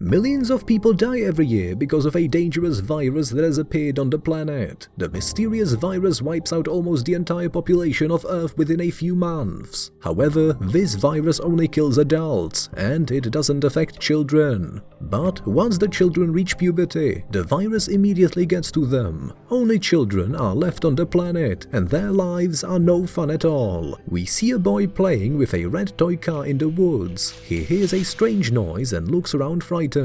Millions of people die every year because of a dangerous virus that has appeared on the planet. The mysterious virus wipes out almost the entire population of Earth within a few months. However, this virus only kills adults, and it doesn't affect children. But once the children reach puberty, the virus immediately gets to them. Only children are left on the planet, and their lives are no fun at all. We see a boy playing with a red toy car in the woods. He hears a strange noise and looks around frightened.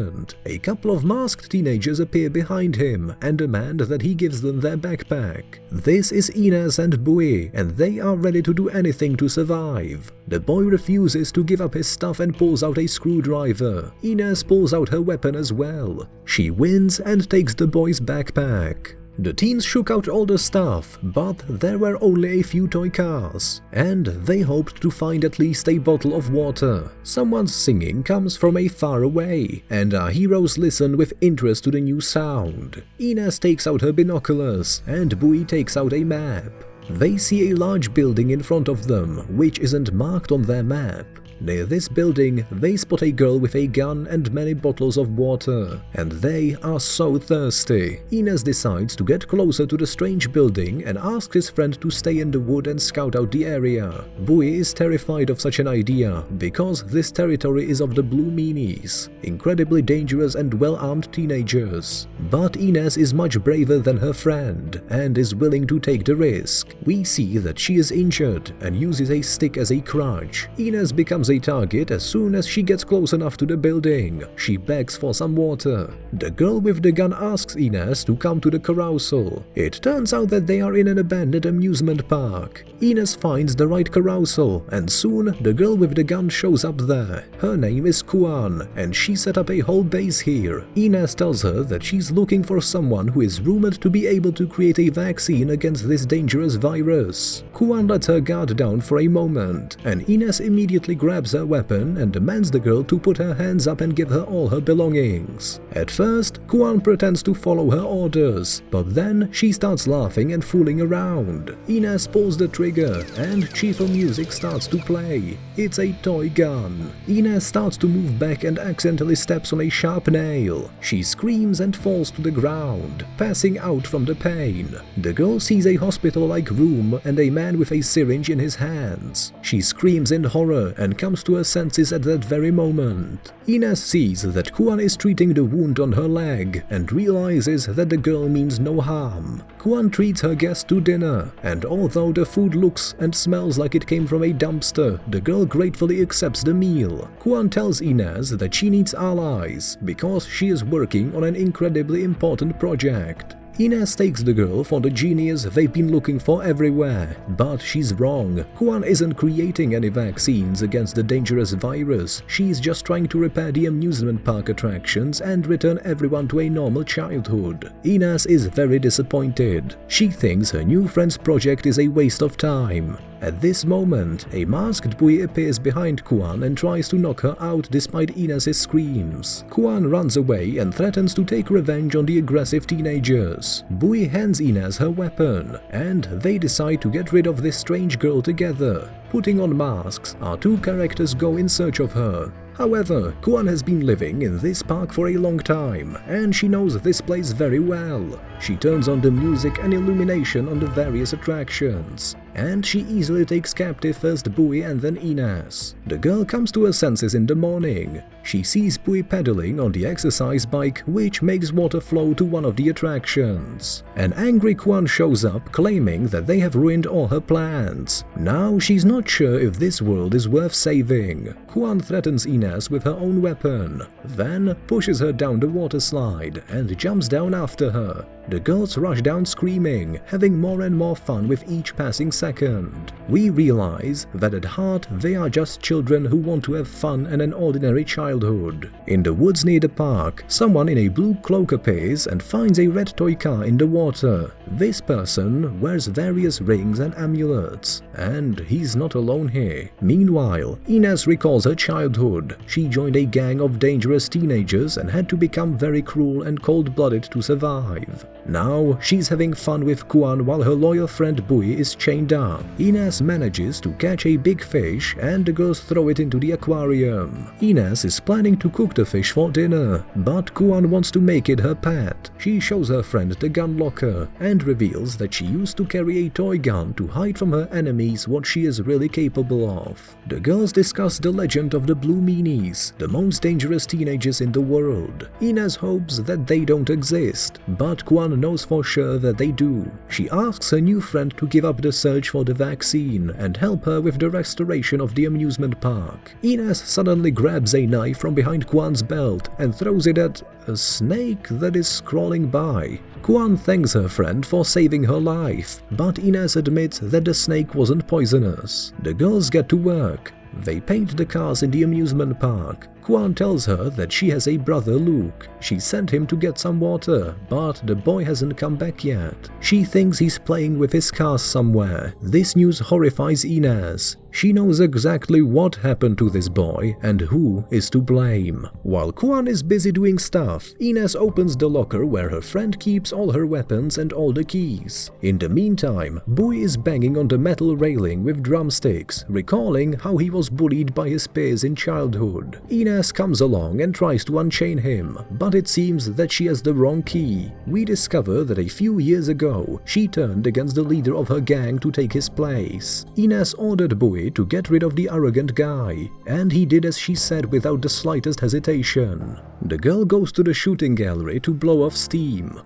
A couple of masked teenagers appear behind him and demand that he gives them their backpack. This is Ines and Bowie, and they are ready to do anything to survive. The boy refuses to give up his stuff and pulls out a screwdriver. Ines pulls out her weapon as well. She wins and takes the boy's backpack. The teens shook out all the stuff, but there were only a few toy cars, and they hoped to find at least a bottle of water. Someone's singing comes from a far away, and our heroes listen with interest to the new sound. Ines takes out her binoculars, and Bowie takes out a map. They see a large building in front of them, which isn't marked on their map. Near this building, they spot a girl with a gun and many bottles of water, and they are so thirsty. Ines decides to get closer to the strange building and asks his friend to stay in the wood and scout out the area. Bowie is terrified of such an idea because this territory is of the Blue Meanies, incredibly dangerous and well-armed teenagers. But Ines is much braver than her friend and is willing to take the risk. We see that she is injured and uses a stick as a crutch. Ines becomes a target as soon as she gets close enough to the building. She begs for some water. The girl with the gun asks Ines to come to the carousel. It turns out that they are in an abandoned amusement park. Ines finds the right carousel, and soon the girl with the gun shows up there. Her name is Kuan, and she set up a whole base here. Ines tells her that she's looking for someone who is rumored to be able to create a vaccine against this dangerous virus. Kuan lets her guard down for a moment, and Ines immediately grabs her weapon and demands the girl to put her hands up and give her all her belongings. At first, Kuan pretends to follow her orders, but then she starts laughing and fooling around. Ines pulls the trigger and cheerful music starts to play. It's a toy gun. Ines starts to move back and accidentally steps on a sharp nail. She screams and falls to the ground, passing out from the pain. The girl sees a hospital-like room and a man with a syringe in his hands. She screams in horror and comes to her senses at that very moment. Ines sees that Kuan is treating the wound on her leg and realizes that the girl means no harm. Kuan treats her guest to dinner, and although the food looks and smells like it came from a dumpster, the girl gratefully accepts the meal. Kuan tells Ines that she needs allies because she is working on an incredibly important project. Ines takes the girl for the genius they've been looking for everywhere, but she's wrong. Kuan isn't creating any vaccines against the dangerous virus. She's just trying to repair the amusement park attractions and return everyone to a normal childhood. Ines is very disappointed. She thinks her new friend's project is a waste of time. At this moment, a masked Bowie appears behind Kuan and tries to knock her out despite Ines's screams. Kuan runs away and threatens to take revenge on the aggressive teenagers. Bowie hands Ines her weapon, and they decide to get rid of this strange girl together. Putting on masks, our two characters go in search of her. However, Kuan has been living in this park for a long time, and she knows this place very well. She turns on the music and illumination on the various attractions, and she easily takes captive first Bowie and then Ines. The girl comes to her senses in the morning. She sees Bowie pedaling on the exercise bike, which makes water flow to one of the attractions. An angry Kuan shows up, claiming that they have ruined all her plans. Now she's not sure if this world is worth saving. Kuan threatens Ines with her own weapon, then pushes her down the water slide and jumps down after her. The girls rush down screaming, having more and more fun with each passing second. We realize that at heart they are just children who want to have fun and an ordinary childhood. In the woods near the park, someone in a blue cloak appears and finds a red toy car in the water. This person wears various rings and amulets, and he's not alone here. Meanwhile, Ines recalls her childhood. She joined a gang of dangerous teenagers and had to become very cruel and cold-blooded to survive. Now, she's having fun with Kuan while her loyal friend Bui is chained up. Ines manages to catch a big fish and the girls throw it into the aquarium. Ines is planning to cook the fish for dinner, but Kuan wants to make it her pet. She shows her friend the gun locker and reveals that she used to carry a toy gun to hide from her enemies what she is really capable of. The girls discuss the legend of the Blue Meanies, the most dangerous teenagers in the world. Ines hopes that they don't exist, but Kuan knows for sure that they do. She asks her new friend to give up the search for the vaccine and help her with the restoration of the amusement park. Ines suddenly grabs a knife from behind Kuan's belt and throws it at a snake that is crawling by. Kuan thanks her friend for saving her life, but Ines admits that the snake wasn't poisonous. The girls get to work. They paint the cars in the amusement park. Kuan tells her that she has a brother Luke. She sent him to get some water, but the boy hasn't come back yet. She thinks he's playing with his cars somewhere. This news horrifies Ines. She knows exactly what happened to this boy and who is to blame. While Kuan is busy doing stuff, Ines opens the locker where her friend keeps all her weapons and all the keys. In the meantime, Bui is banging on the metal railing with drumsticks, recalling how he was bullied by his peers in childhood. Ines comes along and tries to unchain him, but it seems that she has the wrong key. We discover that a few years ago, she turned against the leader of her gang to take his place. Ines ordered Bui to get rid of the arrogant guy, and he did as she said without the slightest hesitation. The girl goes to the shooting gallery to blow off steam.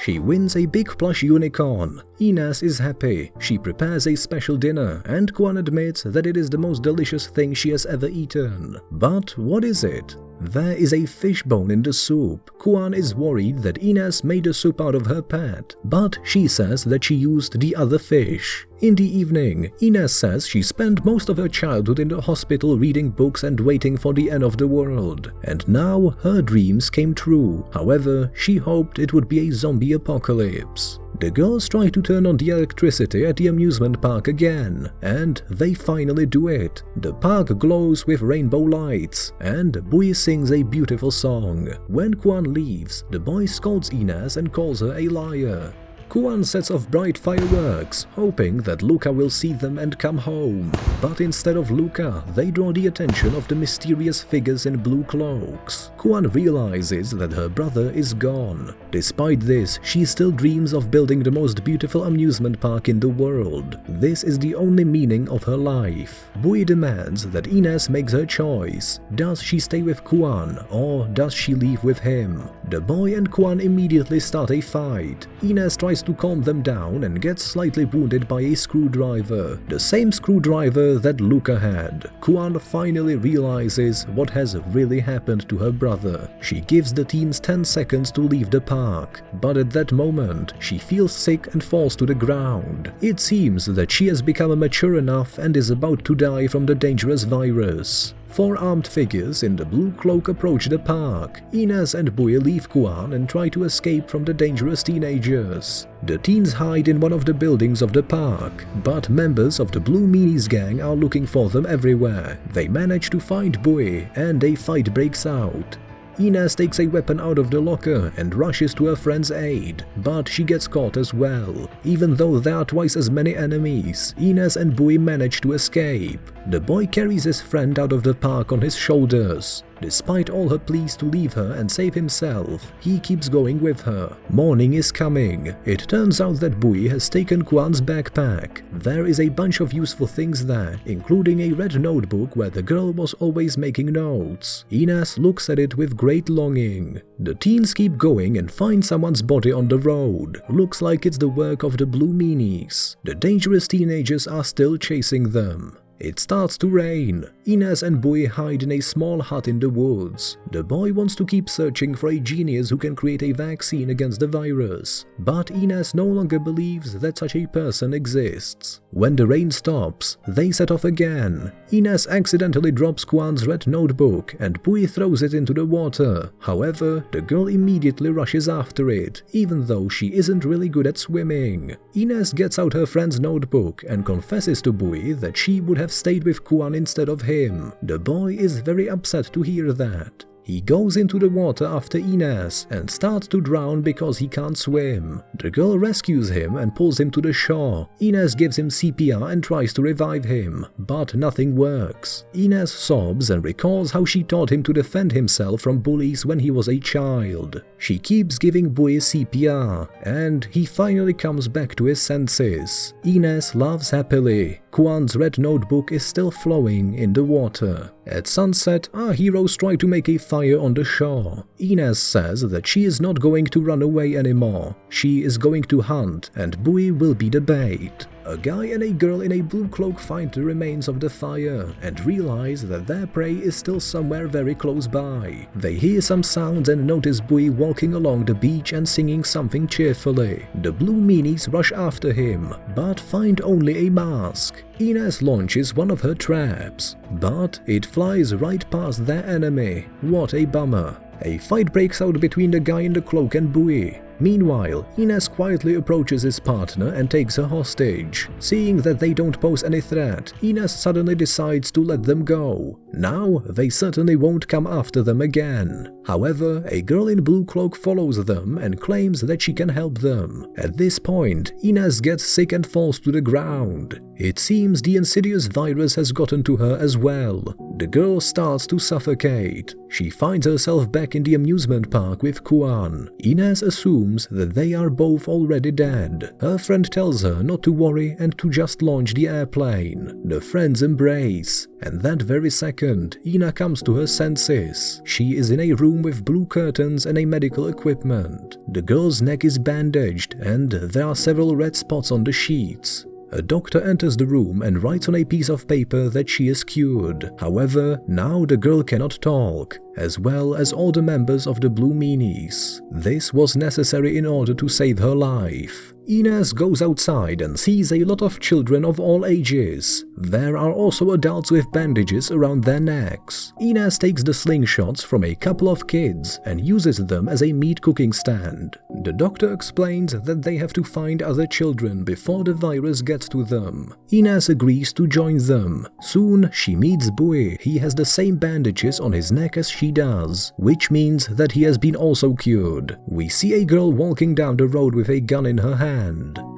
She wins a big plush unicorn. Ines is happy. She prepares a special dinner, and Kuan admits that it is the most delicious thing she has ever eaten. But what is it? There is a fish bone in the soup. Kuan is worried that Ines made the soup out of her pet, but she says that she used the other fish. In the evening, Ines says she spent most of her childhood in the hospital reading books and waiting for the end of the world, and now her dreams came true. However, she hoped it would be a zombie apocalypse. The girls try to turn on the electricity at the amusement park again, and they finally do it. The park glows with rainbow lights, and Bui sings a beautiful song. When Kuan leaves, the boy scolds Ines and calls her a liar. Kuan sets off bright fireworks, hoping that Luca will see them and come home. But instead of Luca, they draw the attention of the mysterious figures in blue cloaks. Kuan realizes that her brother is gone. Despite this, she still dreams of building the most beautiful amusement park in the world. This is the only meaning of her life. Bui demands that Ines makes her choice. Does she stay with Kuan, or does she leave with him? The boy and Kuan immediately start a fight. Ines tries to calm them down and gets slightly wounded by a screwdriver, the same screwdriver that Luca had. Kuan finally realizes what has really happened to her brother. She gives the teens 10 seconds to leave the park, but at that moment she feels sick and falls to the ground. It seems that she has become mature enough and is about to die from the dangerous virus. 4 armed figures in the blue cloak approach the park. Ines and Bui leave Kuan and try to escape from the dangerous teenagers. The teens hide in one of the buildings of the park, but members of the Blue Meanies gang are looking for them everywhere. They manage to find Bui, and a fight breaks out. Ines takes a weapon out of the locker and rushes to her friend's aid, but she gets caught as well. Even though there are twice as many enemies, Ines and Bui manage to escape. The boy carries his friend out of the park on his shoulders. Despite all her pleas to leave her and save himself, he keeps going with her. Morning is coming. It turns out that Bui has taken Kuan's backpack. There is a bunch of useful things there, including a red notebook where the girl was always making notes. Ines looks at it with great longing. The teens keep going and find someone's body on the road. Looks like it's the work of the Blue Meanies. The dangerous teenagers are still chasing them. It starts to rain. Ines and Bui hide in a small hut in the woods. The boy wants to keep searching for a genius who can create a vaccine against the virus, but Ines no longer believes that such a person exists. When the rain stops, they set off again. Ines accidentally drops Kuan's red notebook and Bui throws it into the water. However, the girl immediately rushes after it, even though she isn't really good at swimming. Ines gets out her friend's notebook and confesses to Bui that she would have stayed with Kuan instead of him. The boy is very upset to hear that. He goes into the water after Ines and starts to drown because he can't swim. The girl rescues him and pulls him to the shore. Ines gives him CPR and tries to revive him, but nothing works. Ines sobs and recalls how she taught him to defend himself from bullies when he was a child. She keeps giving Bui CPR, and he finally comes back to his senses. Ines laughs happily. Kuan's red notebook is still flowing in the water. At sunset, our heroes try to make a fire on the shore. Ines says that she is not going to run away anymore. She is going to hunt, and Bui will be the bait. A guy and a girl in a blue cloak find the remains of the fire and realize that their prey is still somewhere very close by. They hear some sounds and notice Bui walking along the beach and singing something cheerfully. The blue meanies rush after him, but find only a mask. Ines launches one of her traps, but it flies right past their enemy. What a bummer. A fight breaks out between the guy in the cloak and Bui. Meanwhile, Ines quietly approaches his partner and takes her hostage. Seeing that they don't pose any threat, Ines suddenly decides to let them go. Now, they certainly won't come after them again. However, a girl in blue cloak follows them and claims that she can help them. At this point, Ines gets sick and falls to the ground. It seems the insidious virus has gotten to her as well. The girl starts to suffocate. She finds herself back in the amusement park with Kuan. Ines assumes that they are both already dead. Her friend tells her not to worry and to just launch the airplane. The friends embrace, and that very second, Ina comes to her senses. She is in a room with blue curtains and a medical equipment. The girl's neck is bandaged, and there are several red spots on the sheets. A doctor enters the room and writes on a piece of paper that she is cured. However, now the girl cannot talk, as well as all the members of the Blue Meanies. This was necessary in order to save her life. Ines goes outside and sees a lot of children of all ages. There are also adults with bandages around their necks. Ines takes the slingshots from a couple of kids and uses them as a meat cooking stand. The doctor explains that they have to find other children before the virus gets to them. Ines agrees to join them. Soon she meets Bui. He has the same bandages on his neck as she does, which means that he has been also cured. We see a girl walking down the road with a gun in her hand.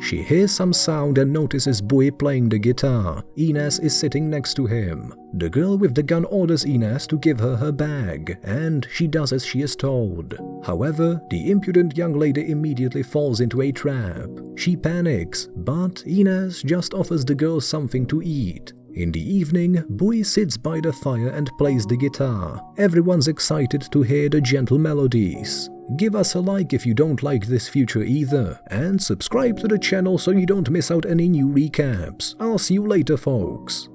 She hears some sound and notices Bui playing the guitar. Ines is sitting next to him. The girl with the gun orders Ines to give her her bag, and she does as she is told. However, the impudent young lady immediately falls into a trap. She panics, but Ines just offers the girl something to eat. In the evening, Bui sits by the fire and plays the guitar. Everyone's excited to hear the gentle melodies. Give us a like if you don't like this future either, and subscribe to the channel so you don't miss out any new recaps. I'll see you later, folks.